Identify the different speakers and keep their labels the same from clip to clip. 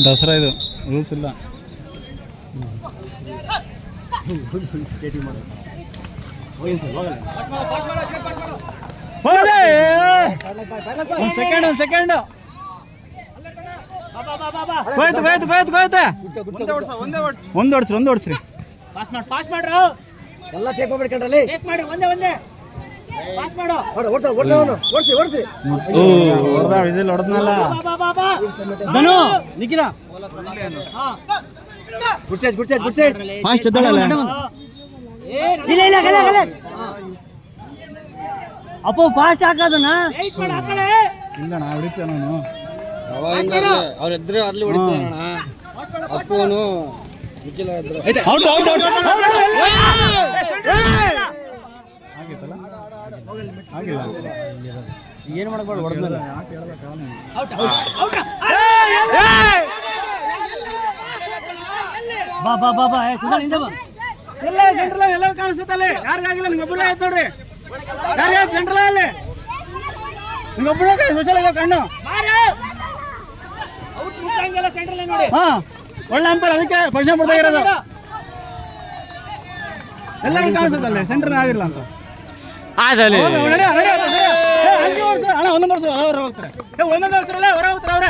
Speaker 1: ದಸರಾ ಇದು ರೂಲ್ಸ್ ಇಲ್ಲ. ಒಂದು ಸೆಕೆಂಡ್ ಒಂದು ಓಡಿಸ್ರಿ
Speaker 2: ಪಾಸ್ ಮಾಡ್ರು ಎಲ್ಲ ಚೆಕ್ ಮಾಡ್ಕೊಂಡ್ರಲ್ಲಿ ಚೆಕ್ ಮಾಡಿ ಒಂದೇ ಪಾಸ್ ಮಾಡು ಓಡಿಸಿ
Speaker 1: ಹೊಡೆದ ವಿಸಿಲ್ ಹೊಡೆದ್ನಲ್ಲ
Speaker 2: ಧನು ನಿಖಿಲ ಗುಡ್ಸೇಜ್
Speaker 1: ಫಾಸ್ಟ್ ಎದ್ದಳಲ್ಲ
Speaker 2: ಇಲ್ಲ ಅಪ್ಪು ಫಾಸ್ಟ್ ಹಾಕೋದನ್ನ
Speaker 1: ಇಲ್ಲ ನಾ ಹೊಡಿತೀಯ ನಾನು
Speaker 3: ಅವ್ರ ಎದ್ರೆ ಅರ್ಲಿ ಹೊಡಿತಾನ ಅಪ್ಪನು ನಿಖಿಲ ಎದ್ರು
Speaker 2: ಏನು ಮಾಡಬಾರ್ದು ಹೊಡೆದ್ನಲ್ಲ ಬಾ
Speaker 1: ಎಲ್ಲ ಸೆಂಟ್ರಲ್ ಎಲ್ಲ ಕಾಣಿಸುತ್ತಲ್ಲಿ ಯಾರಿಗಾಗಿಲ್ಲ ನಿಮ್ಗೊಬ್ಬರೇ ಆಯ್ತು ನೋಡ್ರಿ ಯಾರು ಸೆಂಟ್ರಲ್ ಅಲ್ಲಿ ನಿಮ್ಗೊಬ್ಬರೇ ಸ್ಪೆಷಲ್ ಇದೆ ಕಣ್ಣು ಹಾ ಒಳ್ಳೆ ಅಂಪೇರ್ ಅದಕ್ಕೆ ಫಂಕ್ಷನ್ ಬರ್ತಾ ಇರೋದು ಎಲ್ಲರಿಗೂ ಕಾಣಿಸುತ್ತಲ್ಲಿ ಸೆಂಟ್ರಲ್ ಆಗಿಲ್ಲ ಅಂತ ಒಂದೊಂದು ವರ್ಷ ಹೊರ ಹೋಗ್ತಾರೆ ಒಂದೊಂದು ವರ್ಷರಲ್ಲೇ ಹೊರ ಹೋಗ್ತಾರೆ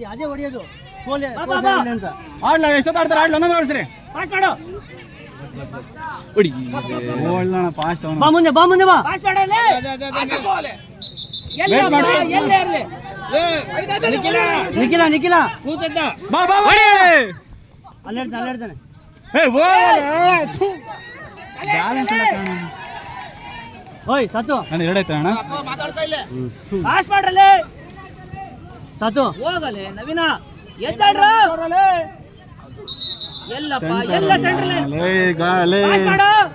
Speaker 2: ಅದೇ ಹೊಡಿಯೋದು
Speaker 1: ಆಡ್ಲ ಎಷ್ಟೊತ್ತಾಡ್ತಾರೆ ಆಡ್ಲ ಒಂದೊಂದು ವರ್ಷರಿ ಫಾಸ್ಟ್
Speaker 2: ಬಾ ಮುಂದೆ ಬಾ ನಿಖಿಲ ಅಲ್ಲಾಡ್ತಾನೆ ಓಯ್ ಸತ್ತು
Speaker 1: ನಾನು ಎರಡಾಯ್ತು ಅಣ್ಣ
Speaker 2: ಪಾಸ್ ಮಾಡ್ರಲ್ಲೇ ಸತ್ತು ಹೋಗಲೇ ನವೀನ ಎದ್ದಾಡ್ರ ಎಲ್ಲಪ್ಪ ಎಲ್ಲ ಸೆಂಟ್ರಲ್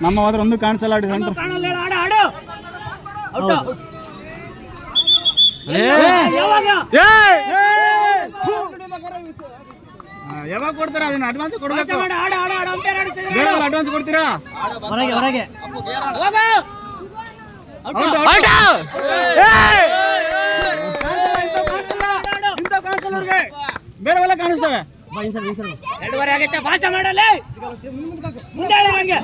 Speaker 1: ನಮ್ಮ ಹೋದ್ರೆ ಒಂದು ಕಾಣಿಸಲ್ಲ ಸೆಂಟ್ರ್
Speaker 2: ಕಾಣಲ್ಲ ಆಡು ಔಟ್
Speaker 1: ಯಾವಾಗ ಕೊಡ್ತಾರ ಅದನ್ನ ಅಡ್ವಾನ್ಸ್ ಕೊಡ್ಬೇಕು ಅಡ್ವಾನ್ಸ್ ಕೊಡ್ತೀರಾ
Speaker 2: ಹೊರಗೆ
Speaker 1: ಬೇರೆವೆಲ್ಲ ಕಾಣಿಸ್ತವೆ
Speaker 2: ಎರಡೂವರೆ ಆಗೈತೆ ಫಾಸ್ಟ್ ಮಾಡಲ್ಲ ಮುಂದೆ ಹಂಗೆ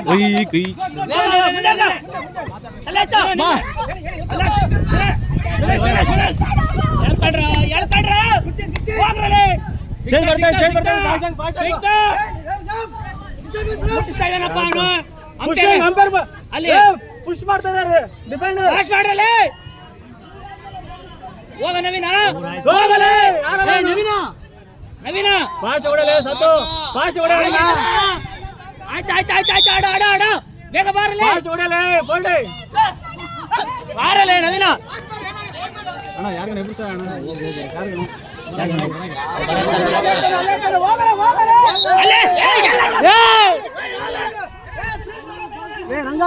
Speaker 1: ಪುಷ್ ಮಾಡ್ತಾ ಇದಾರೆ ಡಿಫೆಂಡರ್
Speaker 2: ಪಾಸ್ ಮಾಡ್ರಲ್ಲ ಹೋಗ ನವೀನ ನವೀನ
Speaker 1: ಪಾಸ್ ಹೊಡಲೇ ಸತ್ತು ಪಾಸ್ ಹೊಡಲೇ
Speaker 2: ಆಯ್ತು ಆಡು ಬೇಗ ಬಾರಲೇ
Speaker 1: ಪಾಸ್ ಹೊಡಲೇ ಬೋಲ್ಡೆ
Speaker 2: ಬಾರಲೇ ನವೀನ
Speaker 1: ಅಣ್ಣ ಯಾರಿಗೆ ನೆಬಿಡ್ತಾ ಅಣ್ಣ
Speaker 2: ರಂಗ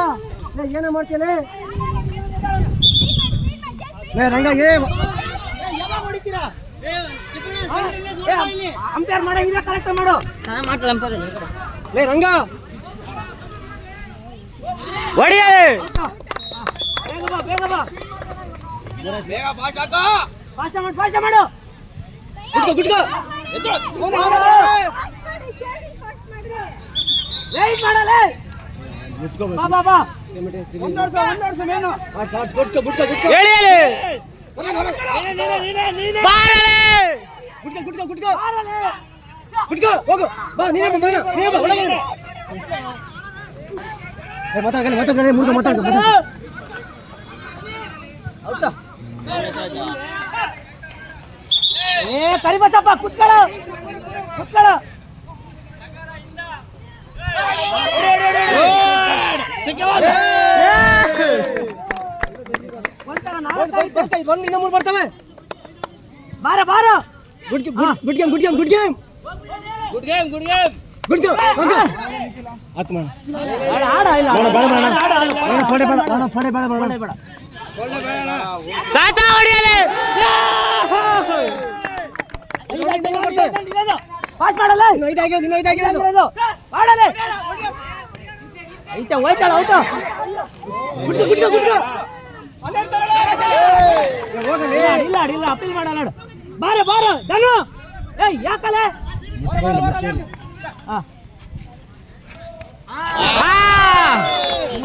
Speaker 2: ಏನ ಮಾಡ್ತೀಯಲೇ ರಂಗ ಅಂಪೇರ್ ಮಾಡಂಗಿಲ್ಲ ಕರೆಕ್ಟ್ ಮಾಡು ಮಾಡ್ತಾರೆ ಅಂಪೇರ್ ರಂಗ ಹೊಡಿ ಬೇಗ ಬಾ ಫಾಸ್ಟ್ ಮಾಡು ವೇಟ್ ಮಾಡಲೇ ಬಾ ಕರಿಬಸಪ್ಪ ಕುತ್ಕೊಳ್ಳ ಬರ್ತವೆ ಬಾರ ಗುಡ್ ಗೇಮ್ ಐತೆ ಹೋಯ್ತಾಳ ಔಟು ಇಲ್ಲ ಇಲ್ಲ ಅಪೀಲ್ ಮಾಡಲ್ಲ ನೋಡು ಬಾರ ಬಾರ ಧನು ಏಯ್ ಯಾಕಲೆ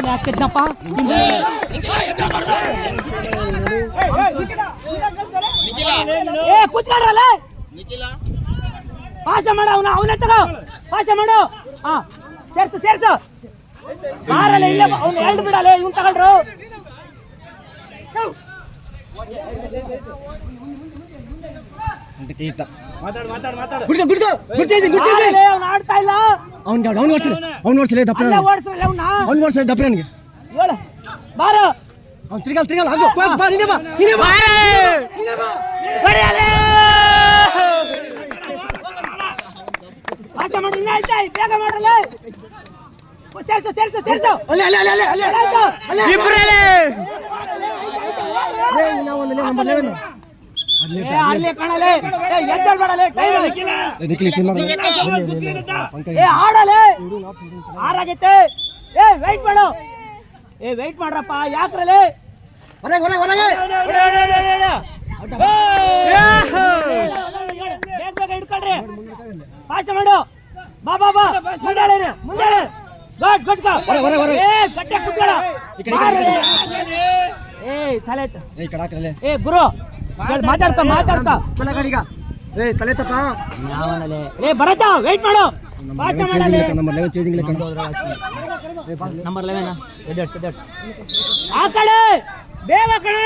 Speaker 2: ಹಾಕಿದ್ನಪ್ಪ ಏ ಕೂತ್ಕೊಳ್ರಲ್ಲ ಪಾಶ ಮಾಡ ಅವನೇ ತಗೋ ಪಾಶ ಮಾಡು ಹಾ ಸೇರ್ಸು ಬಾರಲ್ಲ ಇಲ್ಲ ಅವ್ನು ಎರಡು ಬಿಡಲ್ಲ ಇವ್ನು ತಗೊಳ್ರು ಅವ್ನು ಆಡ್ತಾ ಇಲ್ಲ
Speaker 1: ಓಡಿಸಲೇ ದಪ್ಪ
Speaker 2: ಅಲ್ಲೇ ಓಡಿಸ್ರಲ್ಲ ಅವ್ನ
Speaker 1: ಅವ್ನು ಓಡಿಸಲೇ ದಪ್ಪ ನನಗೆ
Speaker 2: ಹೇಳು ಬಾರ
Speaker 1: ಅವ್ನು ತಿರ್ಗಲ್ ಆಗು ಬಾ ನೀನೇ ಬಾ
Speaker 2: ಪಾಶ ಮಾಡಿ ಇನ್ನ ಆಯ್ತಾ ಬೇಗ ಮಾಡ್ರಲ್ಲ ಸೇರ್ಸು
Speaker 1: ಅಲ್ಲೇ
Speaker 2: ಅಲ್ಲೇ ಕಾಣಲೆ ಎದ್ದೇಳ್ ಮಾಡಲೆ ಏ ಆಡಲೆ ಆರಾಗೈತೆ ಏ ವೆಯ್ಟ್ ಮಾಡು ವೆಯ್ಟ್ ಮಾಡ್ರಪ್ಪ ಯಾಕ್ರಲೆ ಬೇಗ ಹಿಡ್ಕೊಳ್ರಿ ಫಾಸ್ಟ್ ಮಾಡು ಬಾ ಮುಂದೆ ಗಟ್ಟ ಗಟ್ಟೆ ಕುತ್ಕೊಳ್ಳ ಏ ತಲೆ ಏ ಗುರು ಮಾತಾಡ್ಕ
Speaker 1: ತಲೆ ತಪ್ಪ
Speaker 2: ಏ ಬರತ್ತ ವೆಯ್ಟ್ ಮಾಡು ಫಾಸ್ಟ್ ಮಾಡಲ್ಲ ನಂಬರ್ 11 ಆ ಕಡೆ ಬೇಗ ಕಡೆ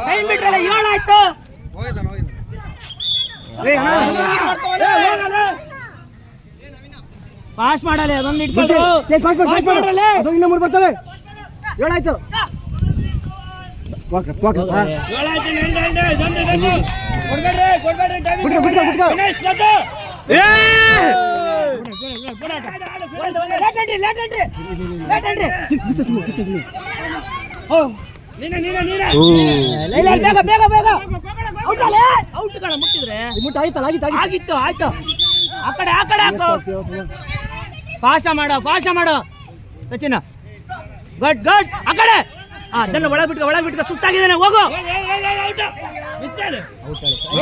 Speaker 2: ಟೈಮ್ ಬಿಟ್ರಲ್ಲ 7 ಆಯ್ತು ಪಾಸ್ ಮಾಡಲ್ಲ ಅದೊಂದು ಇಟ್ಕೊಂಡು ಪಾಸ್ ಮಾಡಲ್ಲ
Speaker 1: ಅದೊಂದು ನಂಬರ್ ಬರ್ತವೆ 7 ಆಯ್ತು
Speaker 2: ಆಗಿತ್ತು ಆಯ್ತು ಆ ಕಡೆ ಹಾಕು ಫಾಸ್ಟ್ ಮಾಡು ಸಚಿನ್ ಗಡ್ ಆ ಕಡೆ ಒಳಗೆ ಬಿಟ್ಕೊ ಸುಸ್ತಾಗಿದ್ದಾನೆ ಹೋಗು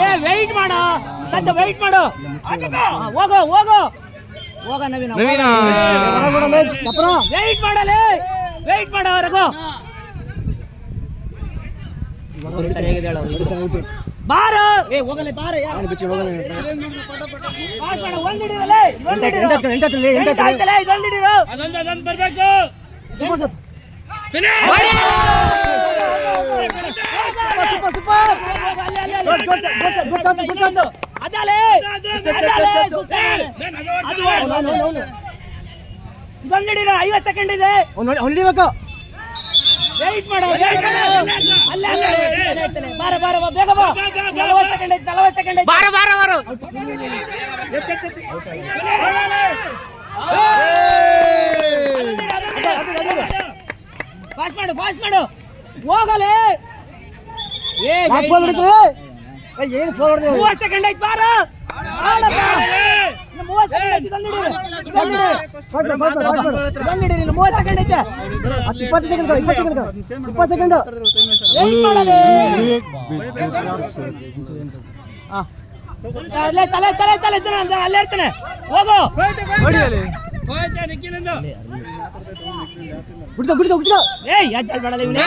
Speaker 2: ಏ ವೆಯ್ಟ್ ಮಾಡು ಸದ್ಯ ವೆಯ್ಟ್ ಮಾಡು ಹೋಗ ನವೀನ ವೆಯ್ಟ್ ಮಾಡು ರಘು ಸರಿಯಾಗಿದೆ ಬಾರ ಏ ಹೋಗಲೇ ಬಾರ ಇದೊಂದಿಡಿರೋ 50 ಸೆಕೆಂಡ್ ಇದೆ
Speaker 1: ಹೊಡಿಬೇಕು
Speaker 2: ವೆಯ್ಟ್ ಮಾಡು ಬಾರ ಬೇಗ ಬಾ 40 ಸೆಕೆಂಡ್ ಐತೆ ಬಾರ ಫಾಸ್ಟ್ ಮಾಡು ಹೋಗಲೇ
Speaker 1: ಏನು ಫೋನ್
Speaker 2: 30 ಸೆಕೆಂಡ್ ಐತೆ ಬಾರ 30 ಸೆಕೆಂಡ್ ಐತೆ ಇದೊಂದಿಡಿ 30 ಸೆಕೆಂಡ್ ಐತೆ
Speaker 1: 20 ಸೆಕೆಂಡ್
Speaker 2: ವೆಯ್ಟ್ ಮಾಡಲೇ ತಲೆ ಅಲ್ಲೇ ಇರ್ತಾನೆ ಹೋಗು
Speaker 1: ಬಿಡ್ಕೊ
Speaker 2: ಏಯ್ ಎದ್ದೇಳ್ ಬೇಡಲ್ಲ ಇವನೇ